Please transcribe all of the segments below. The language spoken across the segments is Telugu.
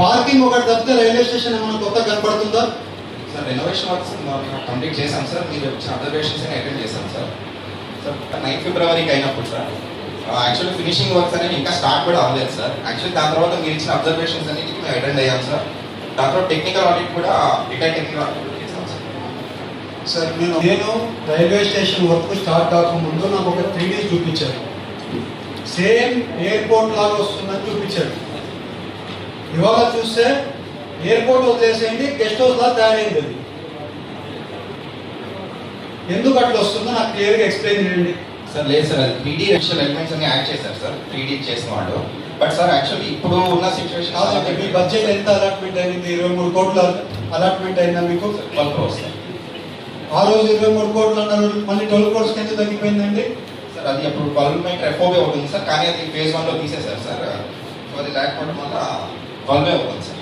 పార్కింగ్ ఒకటి తప్పితే రైల్వే స్టేషన్ ఏమైనా కొత్త కనపడుతుందా? సార్ రెనోవేషన్ వర్క్స్ కంప్లీట్ చేశాం సార్. మీరు వచ్చిన అబ్జర్వేషన్స్ అటెండ్ చేశాం సార్. సార్ 9 ఫిబ్రవరికి అయినప్పుడు సార్ యాక్చువల్లీ ఫినిషింగ్ వర్క్స్ అనేది ఇంకా స్టార్ట్ కూడా అవ్వలేదు సార్. యాక్చువల్లీ దాని తర్వాత మీరు ఇచ్చిన అబ్జర్వేషన్స్ అన్నిటికీ మేము అటెండ్ అయ్యాం సార్. దాని తర్వాత టెక్నికల్ ఆడిట్ కూడా టెక్నికల్ ఆడిట్ చేశాం సార్. సార్ నేను రైల్వే స్టేషన్ వర్క్ స్టార్ట్ కాకముందు నాకు ఒక 3D చూపించారు. సేమ్ ఎయిర్పోర్ట్ లాగా వస్తుందని చూపించారు. ఇవాళ చూస్తే ఎయిర్పోర్ట్ వదిలేసేయండి, గెస్ట్ హౌస్ లా తయారైంది. అది ఎందుకు అట్లా వస్తుందో నాకు క్లియర్గా ఎక్స్ప్లెయిన్ చేయండి. సార్ లేదు సార్, అది 3D రెక్షల్ ఎలిమెంట్స్ అన్ని యాడ్ చేశారు సార్ 3D చేసిన వాళ్ళు. బట్ సార్ యాక్చువల్లీ ఇప్పుడు ఉన్న సిచ్యువేషన్ కాదండి, మీ బడ్జెట్ ఎంత అలాట్మెంట్ అయింది? 23 కోట్ల అలాట్మెంట్ అయిందా మీకు? 12 crores సార్. ఆ రోజు 23 కోట్లు అన్నారు, మళ్ళీ 12 crores ఎంత తగ్గిపోయిందండి? సార్ అది అప్పుడు 12 ఎఫ్ఓబీ అవుతుంది సార్, కానీ అది ఫేజ్ 1 లో తీసేశారు సార్. సో అది లేకపోవడం వల్ల 12 అవుతుంది సార్.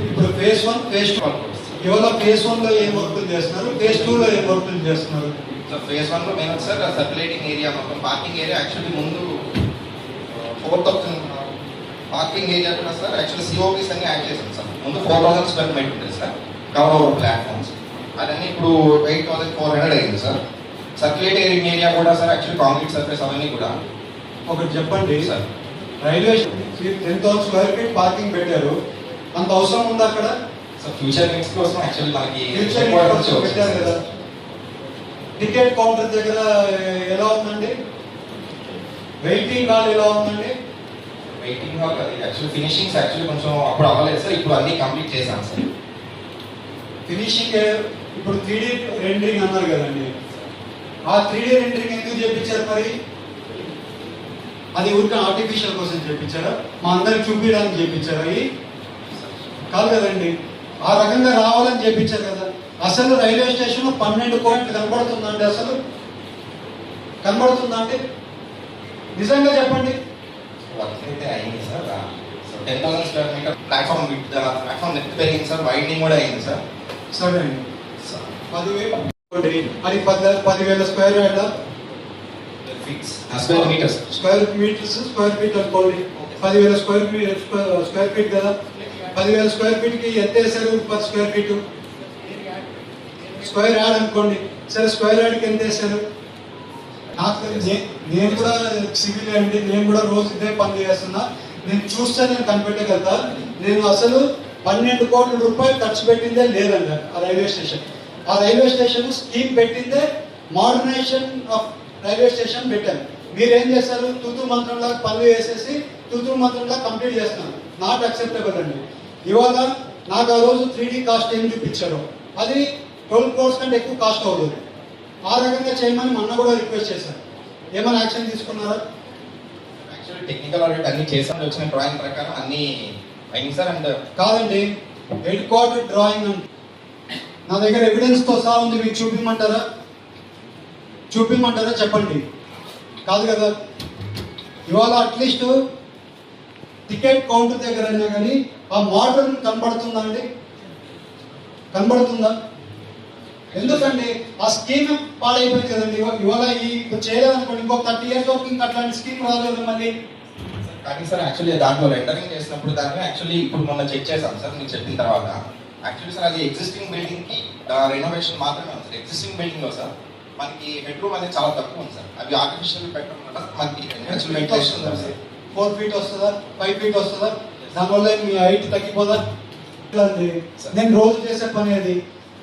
ఇప్పుడు ఫేజ్ 1 ఫేజ్ 2 crores సార్. ఇవాళ ఫేజ్ 1 లో ఏం వర్కులు చేస్తున్నారు, ఫేజ్ 2 లో ఏం వర్కులు చేస్తున్నారు? సో ఫేజ్ 1 లో మేము సార్ సర్క్యులేటింగ్ ఏరియా మొత్తం పార్కింగ్ ఏరియా యాక్చువల్లీ ముందు 4,000 పార్కింగ్ ఏరియా కూడా సార్ యాక్చువల్లీ సిఓపీస్ అన్ని యాడ్ చేసాం సార్. ముందు 4,000 స్క్వేర్ మీటర్ ఉంటుంది సార్ కవర్ ఓవర్ ప్లాట్ఫామ్స్. అదన్నీ ఇప్పుడు 8,400 అయింది సార్. సర్క్యులేటింగ్ ఏరియా కూడా సార్ యాక్చువల్లీ కాంక్రీట్ సర్ఫేస్ అవన్నీ కూడా. ఒకటి చెప్పండి sir, railway 10,000 square feet parking పెట్టారు, అంత అవసరం ఉందా అక్కడ? సార్ ఫ్యూచర్ నీడ్స్ కోసం యాక్చువల్లీ మనకి ఫ్యూచర్ పెట్టారు కదా. టికెట్ కౌంటర్ దగ్గర ఎలా ఉందండి? వెయిటింగ్ హాల్ ఎలా ఉందండి? వెయిటింగ్ హాల్ అది యాక్చువల్లీ ఫినిషింగ్స్ యాక్చువల్లీ కొంచెం అప్పుడు అవ్వలేదు సార్, ఇప్పుడు అన్ని కంప్లీట్ చేశాం సార్. ఫినిషింగ్ ఇప్పుడు 3D రెండరింగ్ అన్నారు కదండి, ఆ 3D రెండరింగ్ ఎందుకు చేయించారు మరి? అది ఊరికే ఆర్టిఫిషియల్ కోసం చేయించారా? మా అందరికి చూపించడానికి చేయించారా? అవి కాదు కదండి, ఆ రకంగా రావాలని చేయించారు కదా. అసలు రైల్వే స్టేషన్ 12 కోట్లు కనబడుతుందండి? అసలు కనబడుతుందండి? నిజంగా చెప్పండి. వర్క్ అయితే అయింది sir. 10,000 square metre platform platform net పెరిగింది సార్, వైడనింగ్ కూడా అయింది సార్. సరే అండి, 10,000 అది 10,000 square yard fix square metres square feet అనుకోండి. 10,000 స్క్వేర్ ఫీట్ కదా. 10,000 స్క్వేర్ ఫీట్కి ఎంత వేసారు? 10 స్క్వేర్ ఫీట్ స్క్వేర్ యార్డ్ అనుకోండి. సరే, స్క్వేర్ యార్డ్కి ఎంత వేసారు? నాకు నేను కూడా సివిల్ అండి, నేను కూడా రోజు ఇదే పని చేస్తున్నా. నేను చూస్తే నేను కనిపెట్టగలుగుతా. నేను అసలు 12 కోట్ల రూపాయలు ఖర్చు పెట్టిందే లేదండి ఆ రైల్వే స్టేషన్. ఆ రైల్వే స్టేషన్ స్కీమ్ పెట్టిందే మోడర్నైజేషన్ ఆఫ్ రైల్వే స్టేషన్ పెట్టాను. మీరేం చేస్తారు? తూతూ మంత్రంలా పనులు వేసేసి తూతూ మంత్రంలా కంప్లీట్ చేస్తున్నారు. నాట్ అక్సెప్టబుల్ అండి. ఇవాళ నాకు ఆ రోజు 3D కాస్ట్ ఏం చూపించారో అది 12 crores కంటే ఎక్కువ కాస్ట్ అవుతుంది. ఆ రకంగా చేయమని మొన్న కూడా రిక్వెస్ట్ చేశాను. ఏమైనా యాక్షన్ తీసుకున్నారా? యాక్చువల్లీ టెక్నికల్ ఆడిట్ అన్ని చేసాం, వచ్చిన డ్రాయింగ్ ప్రకారం అన్ని అయింది సార్. అండ్ కాదండి, హెడ్ క్వార్టర్ డ్రాయింగ్ అండి, నా దగ్గర ఎవిడెన్స్ తో సహా ఉంది. మీకు చూపించమంటారా చెప్పండి. కాదు కదా, ఇవాళ అట్లీస్ట్ టికెట్ కౌంటర్ దగ్గర అయినా కానీ ఆ మోడర్న్ కనబడుతుందా అండి? కనబడుతుందా? ఎందుకండి ఆ స్కీమ్ పాడైపోయింది కదండి. ఇవాళ ఇప్పుడు చేయలేదనుకోండి, ఇంకొక 30 years వరకు ఇంకా అట్లాంటి స్కీమ్ రాలేదు మళ్ళీ. కానీ సార్ యాక్చువల్లీ దాంట్లో రెండరింగ్ చేసినప్పుడు దాన్ని యాక్చువల్లీ ఇప్పుడు మొన్న చెక్ చేశాం సార్ మీరు చెప్పిన తర్వాత. యాక్చువల్లీ సార్ అది ఎగ్జిస్టింగ్ బిల్డింగ్ కి రెనోవేషన్ మాత్రమే ఉంది సార్. ఎగ్జిస్టింగ్ బిల్డింగ్ లో సార్ మనకి బెడ్ రూమ్ అనేది చాలా తక్కువ ఉంది సార్. అవి ఆర్టిఫిషియల్ పెట్టడం వల్ల మనకి వెంటిలేషన్ ఉంది సార్. 4 feet వస్తుందా? 5 feet వస్తుందా? దానివల్ల మీ హైట్ తగ్గిపోదా? నేను రోజు చేసే పని అది.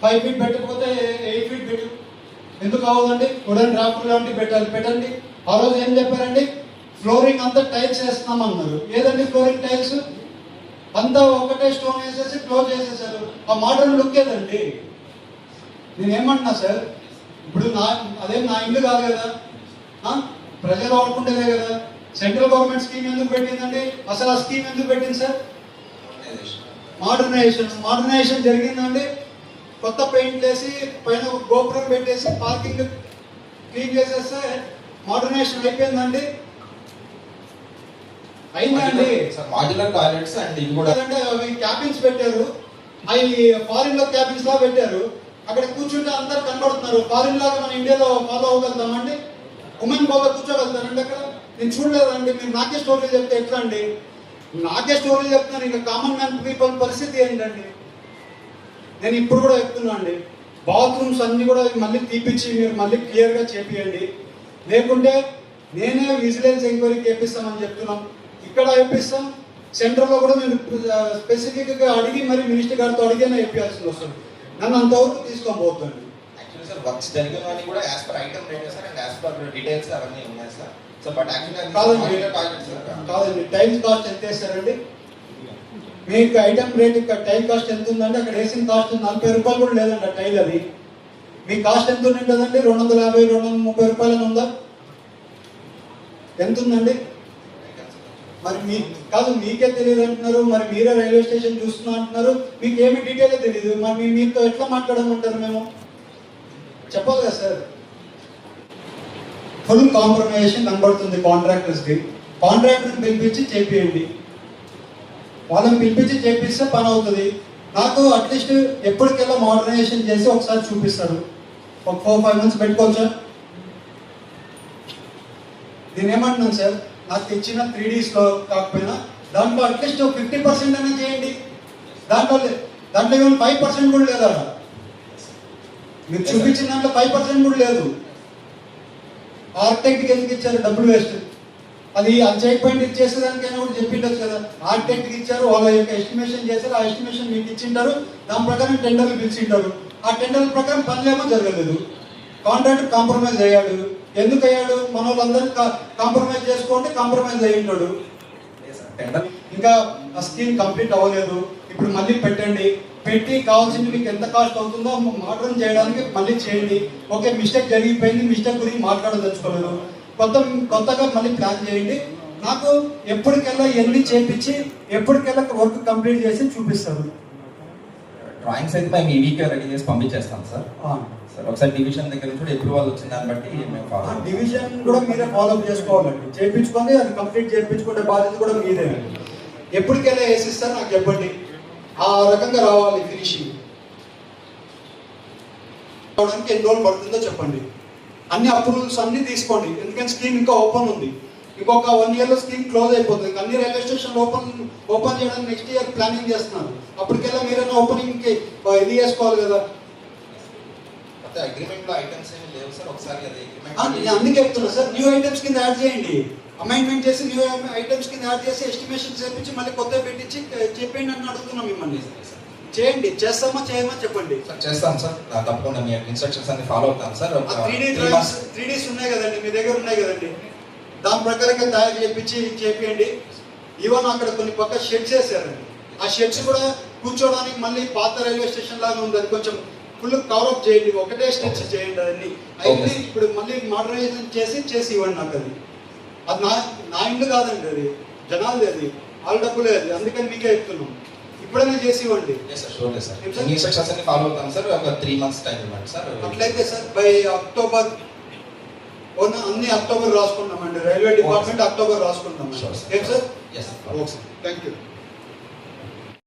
5 feet పెట్టకపోతే 8 feet పెట్టు. ఎందుకు అవ్వదండి? వుడెన్ డ్రాఫ్ట్ లాంటివి పెట్టండి. ఆ రోజు ఏం చెప్పారండి? ఫ్లోరింగ్ అంతా టైల్స్ వేస్తున్నాం అన్నారు. ఏదండి ఫ్లోరింగ్ టైల్స్? అంతా ఒకటే స్టోన్ వేసేసి క్లోజ్ చేసేసారు. ఆ మోడర్న్ లుక్ ఏదండి? నేనేమంటున్నా సార్, ఇప్పుడు అదేం నా ఇల్లు కాదు కదా, ప్రజలు వాడుకుంటేదే కదా. సెంట్రల్ గవర్నమెంట్ స్కీమ్ ఎందుకు పెట్టిందండి? అసలు ఆ స్కీమ్ ఎందుకు పెట్టింది సార్? మోడర్నైజేషన్ జరిగిందండి. కొత్త పెయింట్ వేసి పైన గోపురం పెట్టేసి పార్కింగ్ క్లీన్ చేసేస్తే మోడర్నైజేషన్ అయిపోయిందండి. అయిందండి. మాడ్యులర్ టాయిలెట్స్ అండ్ ఇది కూడా అంటే అవి క్యాబిన్స్ పెట్టారు, అవి ఫారిన్ లో క్యాబిన్స్ లా పెట్టారు. అక్కడ కూర్చుంటే అందరు కనబడుతున్నారు. ఫారిన్ లాగా మన ఇండియాలో ఫాలో అవ్వగలుగుతామండి? ఉమెన్ బాగా కూర్చోగలుగుతారండి అక్కడ? నేను చూడలేదండి. మీరు నాకే స్టోరీ చెప్తే ఎట్లా అండి? నాకే స్టోరీ చెప్తున్నాను, ఇంకా కామన్ మ్యాన్ పీపుల్ పరిస్థితి ఏంటండి? నేను ఇప్పుడు కూడా చెప్తున్నా అండి, బాత్రూమ్స్ అన్నీ కూడా మళ్ళీ తీపిచ్చి మీరు మళ్ళీ క్లియర్గా చేపియండి. లేకుంటే నేనే విజిలెన్స్ ఎంక్వైరీ చేపిస్తామని చెప్తున్నాం. ఇక్కడ వేపిస్తాం, సెంటర్లో కూడా నేను స్పెసిఫిక్గా అడిగి మరి మినిస్టర్ గారితో అడిగినా వేయాల్సి వస్తుంది. నన్ను అంతవరకు తీసుకొని పోతుంది. యాక్చువల్లీ సార్ వర్క్స్ జరిగినవన్నీ కూడా as per item rate sir and as per details అవన్నీ ఉన్నాయి సార్. సో బట్ కాదండి, టైల్ కాస్ట్ ఎంత వేస్తారండి? మీకు ఐటమ్ రేట్ ఇక్కడ టైల్ కాస్ట్ ఎంత ఉందంటే అక్కడ వేసిన కాస్ట్ 40 రూపాయలు కూడా లేదండి ఆ టైల్. అది మీ కాస్ట్ ఎంత ఉంటుందండి? 250 230 రూపాయలు ఉందా? ఎంత ఉందండి? మరి మీ కాదు, మీకే తెలియదు అంటున్నారు, మరి మీరే రైల్వే స్టేషన్ చూస్తున్నా అంటున్నారు, మీకు ఏమి డీటెయిల్ తెలియదు. మరి మీతో ఎట్లా మాట్లాడమంటారు? మేము చెప్పాలి కదా సార్. ఫుల్ కాంప్రమైజేషన్ కనబడుతుంది కాంట్రాక్టర్స్కి. కాంట్రాక్టర్ని పిలిపించి చేపియండి, వాళ్ళని పిలిపించి చేపిస్తే పని అవుతుంది. నాకు అట్లీస్ట్ ఎప్పటికెల్లా మోడర్నైజేషన్ చేసి ఒకసారి చూపిస్తారు. ఒక 4-5 మంత్స్ పెట్టుకోవచ్చా? నేను ఏమంటున్నాను సార్, నాకు ఇచ్చిన 3Ds కాకపోయినా దాంట్లో అట్లీస్ట్ 50% అయినా చేయండి. దాంట్లో ఈవెన్ 5% కూడా లేదా? మీరు చూపించిన దాంట్లో 5% కూడా లేదు. ఆర్కిటెక్ట్కి ఎందుకు ఇచ్చారు? డబ్బులు వేస్ట్. అది చేయకపోయింది ఇచ్చేసేదానికైనా కూడా చెప్పిండొచ్చు కదా. ఆర్కిటెక్ట్కి ఇచ్చారు, వాళ్ళ యొక్క ఎస్టిమేషన్ చేశారు, ఆ ఎస్టిమేషన్ మీకు ఇచ్చింటారు, దాని ప్రకారం టెండర్లు పిలిచింటారు. ఆ టెండర్ల ప్రకారం పనులేమో జరగలేదు. కాంట్రాక్టర్ కాంప్రమైజ్ అయ్యాడు. ఎందుకు అయ్యాడు? మన వాళ్ళందరూ కాంప్రమైజ్ చేసుకోండి, కాంప్రమైజ్ అయ్యింటాడు. ఇంకా ఆ స్కీమ్ కంప్లీట్ అవ్వలేదు, ఇప్పుడు మళ్ళీ పెట్టండి. పెట్టి కావాల్సింది మీకు ఎంత కాస్ట్ అవుతుందో మోడర్న్ చేయడానికి మళ్ళీ చేయండి. ఓకే, మిస్టేక్ జరిగిపోయింది, మిస్టేక్ గురించి మాట్లాడదలుచుకోలేదు, కొత్తగా మళ్ళీ ప్లాన్ చేయండి. నాకు ఎప్పటికెల్లా ఎన్ని చేపించి ఎప్పటికెల్లా వర్క్ కంప్లీట్ చేసి చూపిస్తారు. డ్రాయింగ్స్ అయితే మేము ఈ వీక్ రెడీ చేసి పంపించేస్తాం సార్. సార్ ఒకసారి డివిజన్ దగ్గర నుంచి అప్రూవల్ వచ్చిన దాన్ని బట్టి మేము డివిజన్ కూడా మీరే ఫాలోఅప్ చేసుకోవాలండి. చేయించుకొని అది కంప్లీట్ చేయించుకునే బాధ్యత కూడా మీదే. ఎప్పటికెల్లా వేసిస్తారు నాకు చెప్పండి, ఆ రకంగా రావాలి ఫినిషింగ్. అవడానికి ఎన్ని రోజులు పడుతుందో చెప్పండి. అన్ని అప్రూవల్స్ అన్ని తీసుకోండి, ఎందుకంటే స్కీమ్ ఇంకా ఓపెన్ ఉంది. ఇంకొక 1 yearలో స్కీమ్ క్లోజ్ అయిపోతుంది. అన్ని రైల్వే స్టేషన్లు ఓపెన్ చేయడానికి నెక్స్ట్ ఇయర్ ప్లానింగ్ చేస్తున్నారు. అప్పటికెల్లా మీరైనా ఓపెనింగ్కి ఇది చేసుకోవాలి కదా. అగ్రిమెంట్లో ఐటమ్స్ ఏమి లేవు సార్. ఒకసారి అందుకే చెప్తున్నా సార్, న్యూ ఐటమ్స్ కింద యాడ్ చేయండి. అమెండ్మెంట్ చేసి న్యూ ఐటమ్స్ కింద యాడ్ చేసి ఎస్టిమేషన్ చేపించి మళ్ళీ కొత్తగా పెట్టించి చెప్పండి అని అడుగుతున్నాం మిమ్మల్ని. చేయండి, చేస్తామా చేయమా చెప్పండి. చేస్తాం సార్, తప్పకుండా మీ ఇన్స్ట్రక్షన్స్ అన్ని ఫాలో అవుతాం సార్. 3Ds ఉన్నాయి కదండి, మీ దగ్గర ఉన్నాయి కదండి, దాని ప్రకారంగా తయారు చేపియండి. ఈవెన్ అక్కడ కొన్ని పక్క షెడ్స్ వేసారండి, ఆ షెడ్స్ కూడా కూర్చోడానికి మళ్ళీ పాత రైల్వే స్టేషన్ లాగా ఉంది, అది కొంచెం ఫుల్ కవరప్ చేయండి. ఒకటే స్టెచ్ చేయండి అన్ని అయితే. ఇప్పుడు మళ్ళీ మోడర్నైజేషన్ చేసి ఇవ్వండి నాకు. అది నా ఇండు కాదండి, అది జనాలది, అది వాళ్ళ డబ్బులే, అది అందుకని మీకే చెప్తున్నాం. ఇప్పుడైనా చేసి ఇవ్వండి. ఇన్స్ట్రక్షన్స్ అన్ని ఫాలో అవుతాం సార్. ఒక 3 months టైం ఇవ్వండి సార్. అట్లయితే సార్ బై అక్టోబర్ అన్ని అక్టోబర్ రాసుకుంటామండి. రైల్వే డిపార్ట్మెంట్ అక్టోబర్ రాసుకుంటాం sir. Okay sir, thank you.